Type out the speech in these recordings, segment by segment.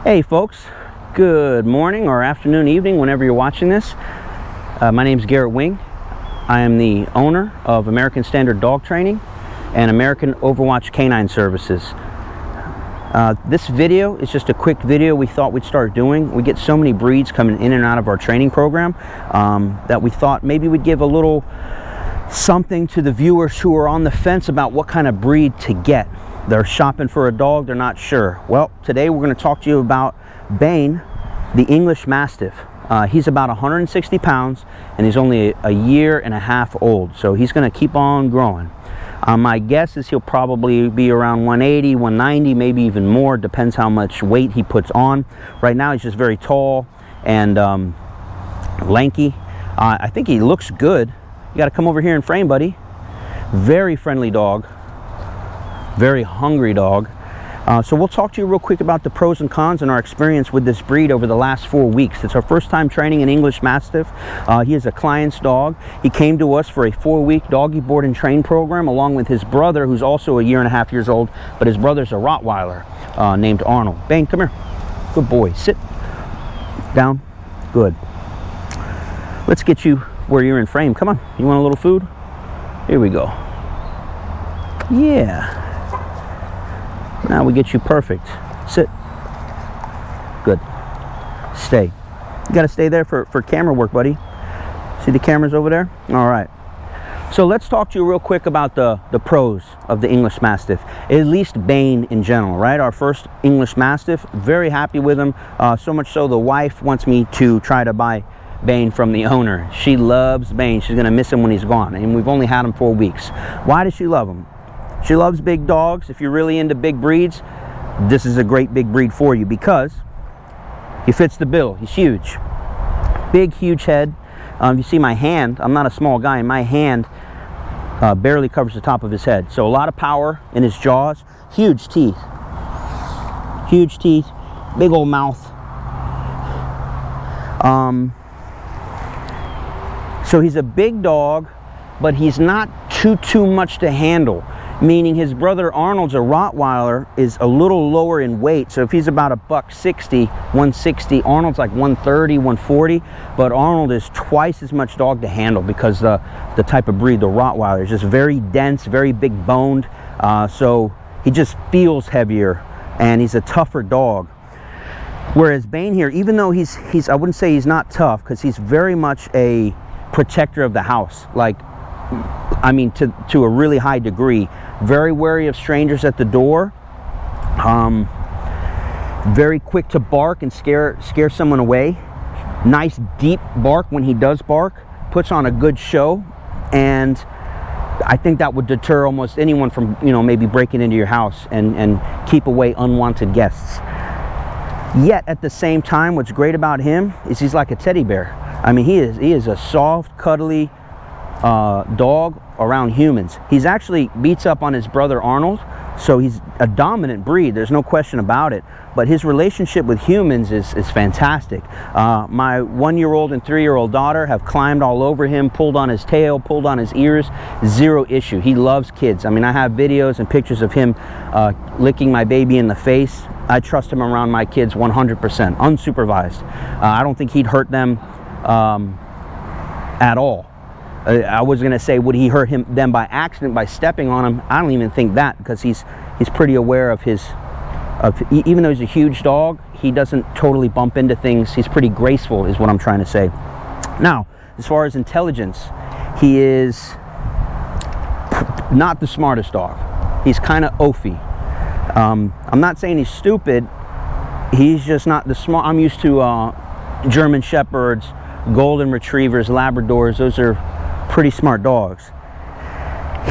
Hey folks, good morning or afternoon, evening, whenever you're watching this. My name is Garrett Wing. I am the owner of American Standard Dog Training and American Overwatch Canine Services. This video is just a quick video we thought we'd start doing. We get so many breeds coming in and out of our training program that we thought maybe we'd give a little something to the viewers who are on the fence about what kind of breed to get. They're shopping for a dog, they're not sure. Well, today we're going to talk to you about Bane, the English Mastiff. He's about 160 pounds and he's only a year and a half old, so he's going to keep on growing. My guess is he'll probably be around 180, 190, maybe even more, depends how much weight he puts on. Right now he's just very tall and lanky. I think he looks good. You got to come over here and frame, buddy. Very friendly dog. Very hungry dog. So we'll talk to you real quick about the pros and cons and our experience with this breed over the last 4 weeks. It's our first time training an English Mastiff. He is a client's dog. He came to us for a 4-week doggy board and train program along with his brother, who's also a year and a half years old, but his brother's a Rottweiler named Arnold. Bane, come here. Good boy. Sit down. Good. Let's get you where you're in frame. Come on. You want a little food? Here we go. Yeah. Now we get you perfect. Sit. Good. Stay. You got to stay there for camera work, buddy. See the cameras over there? All right. So let's talk to you real quick about the pros of the English Mastiff. At least Bane in general, right? Our first English Mastiff. Very happy with him. So much so the wife wants me to try to buy Bane from the owner. She loves Bane. She's going to miss him when he's gone. And we've only had him 4 weeks. Why does she love him? She loves big dogs. If you're really into big breeds, this is a great big breed for you because he fits the bill. He's huge. Big, huge head. You see my hand, I'm not a small guy, and my hand barely covers the top of his head. So a lot of power in his jaws. Huge teeth. Huge teeth. Big old mouth. So he's a big dog, but he's not too much to handle. Meaning his brother Arnold's a Rottweiler, is a little lower in weight. So if he's about $160, 160, Arnold's like 130, 140. But Arnold is twice as much dog to handle because the type of breed, the Rottweiler, is just very dense, very big boned. So he just feels heavier and he's a tougher dog. Whereas Bane here, even though he's I wouldn't say he's not tough because he's very much a protector of the house. Like, I mean, to a really high degree. Very wary of strangers at the door. Very quick to bark and scare someone away. Nice deep bark when he does bark. Puts on a good show, and I think that would deter almost anyone from, you know, maybe breaking into your house and keep away unwanted guests. Yet at the same time, what's great about him is he's like a teddy bear. I mean, he is a soft, cuddly dog around humans. He's actually beats up on his brother Arnold, so he's a dominant breed, there's no question about it, but his relationship with humans is fantastic. My 1-year-old and 3-year-old daughter have climbed all over him, pulled on his tail, pulled on his ears. Zero issue. He loves kids. I mean, I have videos and pictures of him licking my baby in the face. I trust him around my kids 100%, unsupervised. I don't think he'd hurt them at all. I was going to say, would he hurt them by accident, by stepping on him? I don't even think that, because he's pretty aware of even though he's a huge dog, he doesn't totally bump into things. He's pretty graceful, is what I'm trying to say. Now, as far as intelligence, he is not the smartest dog. He's kind of oafy. I'm not saying he's stupid. He's just not the smart. I'm used to German Shepherds, Golden Retrievers, Labradors. Those are pretty smart dogs.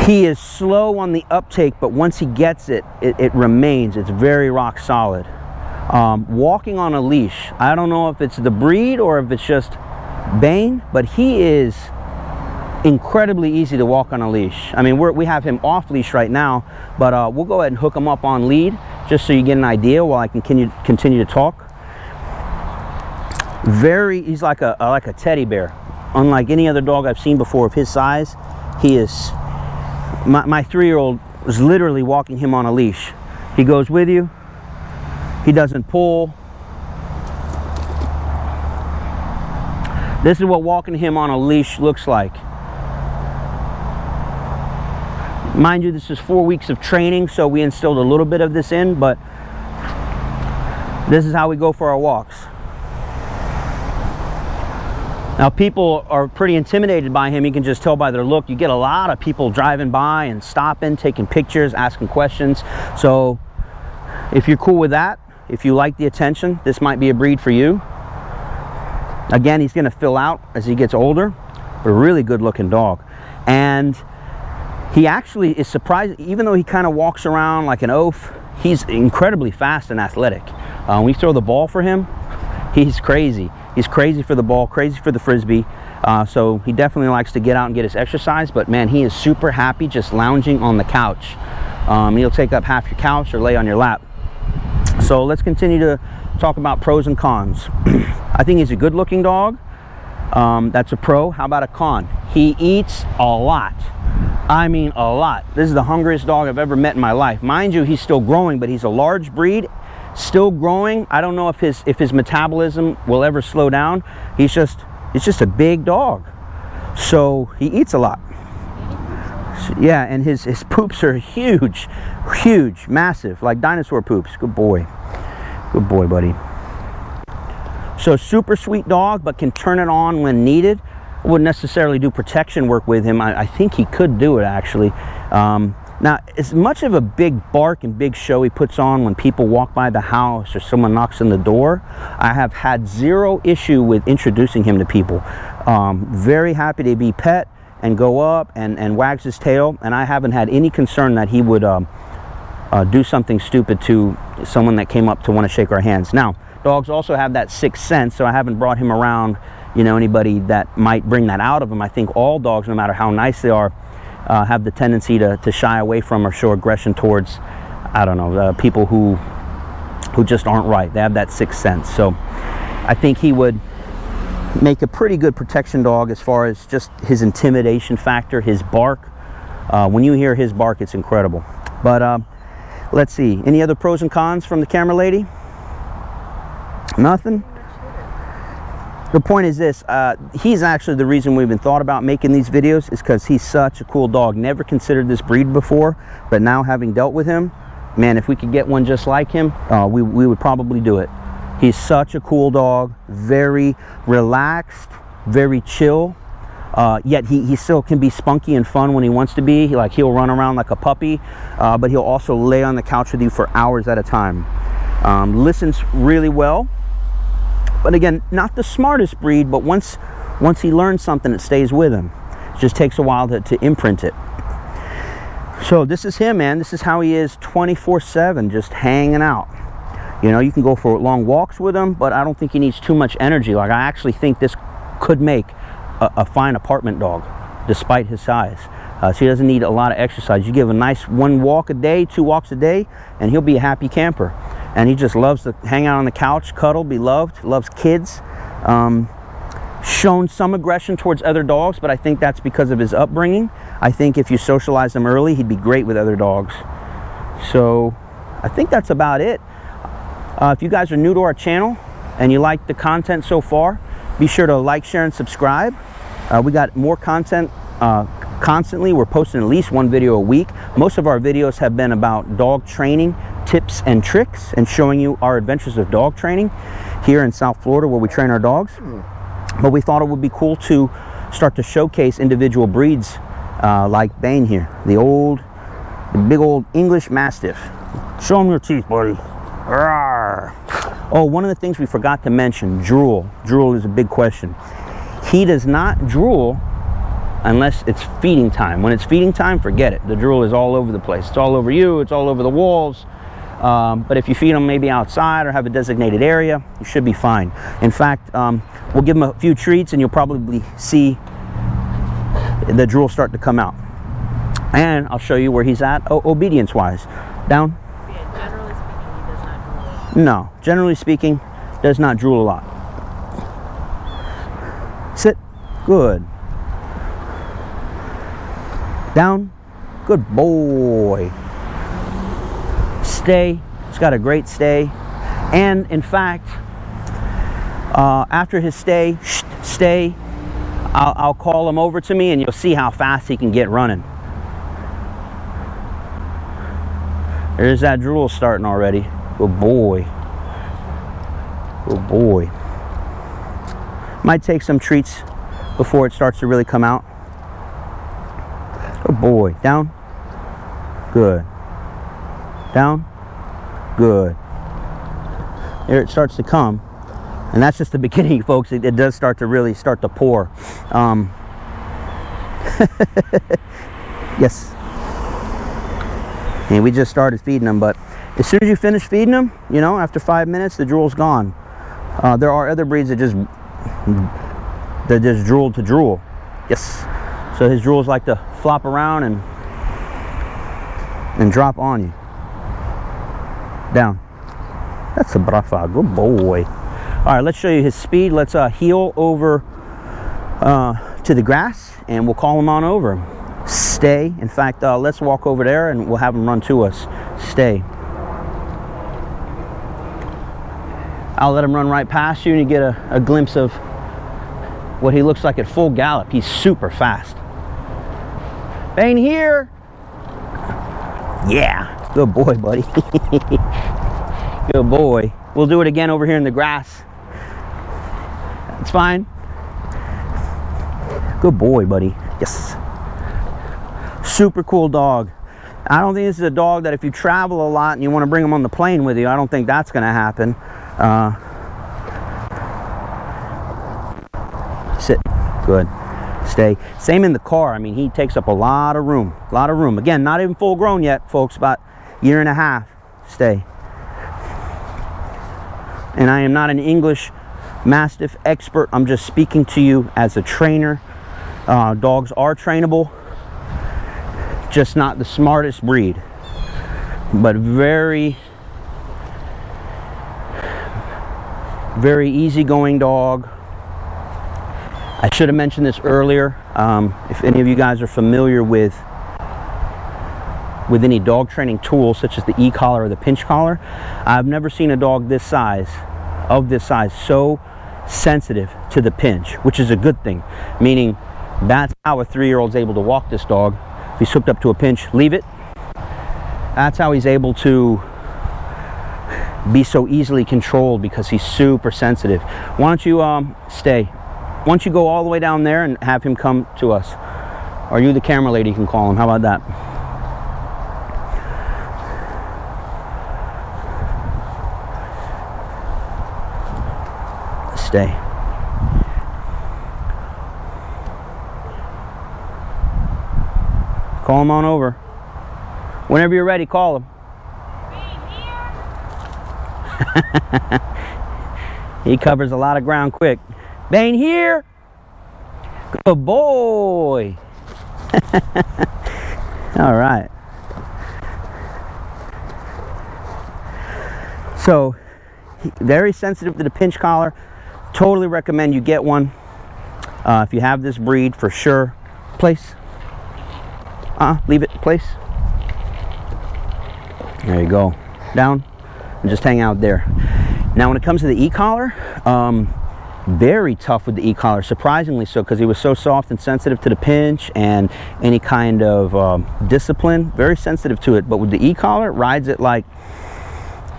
He is slow on the uptake, but once he gets it remains. It's very rock solid. Walking on a leash, I don't know if it's the breed or if it's just Bane, but he is incredibly easy to walk on a leash. I mean, we have him off leash right now, but we'll go ahead and hook him up on lead just so you get an idea while I can continue to talk. He's like a teddy bear. Unlike any other dog I've seen before of his size, he is. My 3-year-old was literally walking him on a leash. He goes with you. He doesn't pull. This is what walking him on a leash looks like. Mind you, this is 4 weeks of training, so we instilled a little bit of this in, but this is how we go for our walks. Now, people are pretty intimidated by him. You can just tell by their look. You get a lot of people driving by and stopping, taking pictures, asking questions. So if you're cool with that, if you like the attention, this might be a breed for you. Again, he's going to fill out as he gets older, but a really good looking dog. And he actually is surprised, even though he kind of walks around like an oaf, he's incredibly fast and athletic. When we throw the ball for him, he's crazy. He's crazy for the ball, crazy for the frisbee. So he definitely likes to get out and get his exercise, but man, he is super happy just lounging on the couch. He'll take up half your couch or lay on your lap. So let's continue to talk about pros and cons. I think he's a good looking dog. That's a pro. How about a con? He eats a lot. I mean a lot. This is the hungriest dog I've ever met in my life. Mind you, he's still growing, but he's a large breed, still growing. I don't know if his metabolism will ever slow down. He's just a big dog. So he eats a lot. Yeah, and his poops are huge, huge, massive, like dinosaur poops. Good boy. Good boy, buddy. So super sweet dog, but can turn it on when needed. I wouldn't necessarily do protection work with him. I think he could do it, actually. Now, as much of a big bark and big show he puts on when people walk by the house or someone knocks on the door, I have had zero issue with introducing him to people. Very happy to be pet and go up and wags his tail, and I haven't had any concern that he would do something stupid to someone that came up to want to shake our hands. Now, dogs also have that sixth sense, so I haven't brought him around, you know, anybody that might bring that out of him. I think all dogs, no matter how nice they are, have the tendency to shy away from or show aggression towards, I don't know, people who just aren't right. They have that sixth sense. So I think he would make a pretty good protection dog as far as just his intimidation factor, his bark. When you hear his bark, it's incredible. But let's see, any other pros and cons from the camera lady? Nothing? The point is this, he's actually the reason we've been thought about making these videos, is because he's such a cool dog. Never considered this breed before, but now having dealt with him, man, if we could get one just like him, we would probably do it. He's such a cool dog, very relaxed, very chill, yet he still can be spunky and fun when he wants to be. He'll run around like a puppy, but he'll also lay on the couch with you for hours at a time. Listens really well. But again, not the smartest breed, but once he learns something, it stays with him. It just takes a while to imprint it. So this is him, man. This is how he is 24/7, just hanging out. You know, you can go for long walks with him, but I don't think he needs too much energy. Like, I actually think this could make a fine apartment dog, despite his size. So he doesn't need a lot of exercise. You give a nice 1 walk a day, 2 walks a day, and he'll be a happy camper. And he just loves to hang out on the couch, cuddle, be loved, loves kids. Shown some aggression towards other dogs, but I think that's because of his upbringing. I think if you socialize him early, he'd be great with other dogs. So I think that's about it. If you guys are new to our channel and you like the content so far, be sure to like, share, and subscribe. We got more content constantly. We're posting at least 1 video a week. Most of our videos have been about dog training, tips and tricks, and showing you our adventures of dog training here in South Florida, where we train our dogs. But we thought it would be cool to start to showcase individual breeds like Bane here, the big old English Mastiff. Show him your teeth, buddy. Rawr. Oh, one of the things we forgot to mention, Drool. Drool is a big question. He does not drool unless it's feeding time. When it's feeding time, forget it. The drool is all over the place. It's all over you, it's all over the walls. But if you feed them maybe outside or have a designated area, you should be fine. In fact, we'll give him a few treats and you'll probably see the drool start to come out. And I'll show you where he's at obedience-wise. Down. No, generally speaking, does not drool a lot. Sit. Good. Down. Good boy. Stay. It's got a great stay. And in fact, after his stay, stay. I'll call him over to me and you'll see how fast he can get running. There's that drool starting already. Good boy. Good boy. Might take some treats before it starts to really come out. Good boy. Down. Good. Down. Good. There it starts to come. And that's just the beginning, folks. It does start to really start to pour. Yes. And we just started feeding them, but as soon as you finish feeding them, you know, after 5 minutes, the drool's gone. There are other breeds that just drool to drool. Yes. So his drools like to flop around and drop on you. Down. That's a brafa. Good boy. All right, let's show you his speed. Let's heel over to the grass, and we'll call him on over. Stay. In fact, let's walk over there, and we'll have him run to us. Stay. I'll let him run right past you, and you get a glimpse of what he looks like at full gallop. He's super fast. Bane here. Yeah. Good boy, buddy. Good boy. We'll do it again over here in the grass. It's fine. Good boy, buddy. Yes. Super cool dog. I don't think this is a dog that if you travel a lot and you want to bring him on the plane with you, I don't think that's going to happen. Sit. Good. Stay. Same in the car. I mean, he takes up a lot of room. A lot of room. Again, not even full grown yet, folks. About a year and a half. Stay. And I am not an English Mastiff expert. I'm just speaking to you as a trainer. Dogs are trainable, just not the smartest breed, but very, very easygoing dog. I should have mentioned this earlier. If any of you guys are familiar with any dog training tools such as the e-collar or the pinch collar, I've never seen a dog this size, so sensitive to the pinch, which is a good thing, meaning that's how a 3-year-old's able to walk this dog. If he's hooked up to a pinch, leave it. That's how he's able to be so easily controlled, because he's super sensitive. Why don't you stay? Why don't you go all the way down there and have him come to us? Or you, the camera lady, can call him. How about that? Stay. Call him on over. Whenever you're ready, call him. He covers a lot of ground quick. Bane here. Good boy. All right. So, very sensitive to the pinch collar. Totally recommend you get one if you have this breed, for sure. Place. Leave it. Place. There you go. Down. And just hang out there. Now, when it comes to the e-collar, very tough with the e-collar, surprisingly so, because he was so soft and sensitive to the pinch and any kind of discipline. Very sensitive to it. But with the e-collar, rides it like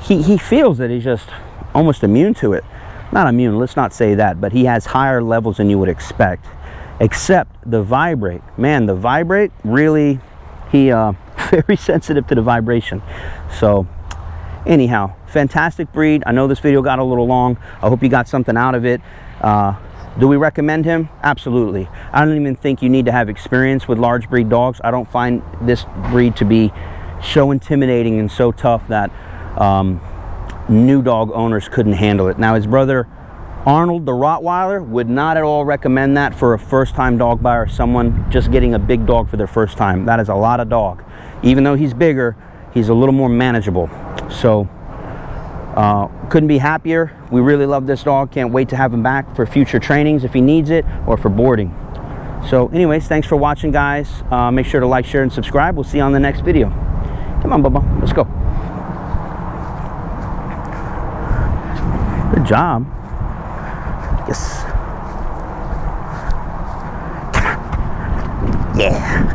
he feels that he's just almost immune to it. Not immune, let's not say that, but he has higher levels than you would expect. Except the vibrate. Man, the vibrate, really, he very sensitive to the vibration. So, anyhow, fantastic breed. I know this video got a little long. I hope you got something out of it. Do we recommend him? Absolutely. I don't even think you need to have experience with large breed dogs. I don't find this breed to be so intimidating and so tough that new dog owners couldn't handle it. Now, his brother Arnold, the Rottweiler, would not at all recommend that for a first-time dog buyer, someone just getting a big dog for their first time. That is a lot of dog. Even though he's bigger, he's a little more manageable. So, couldn't be happier. We really love this dog. Can't wait to have him back for future trainings if he needs it, or for boarding. So anyways, thanks for watching, guys. Make sure to like, share, and subscribe. We'll see you on the next video. Come on, Bubba. Let's go. Good job. Yes. Yeah.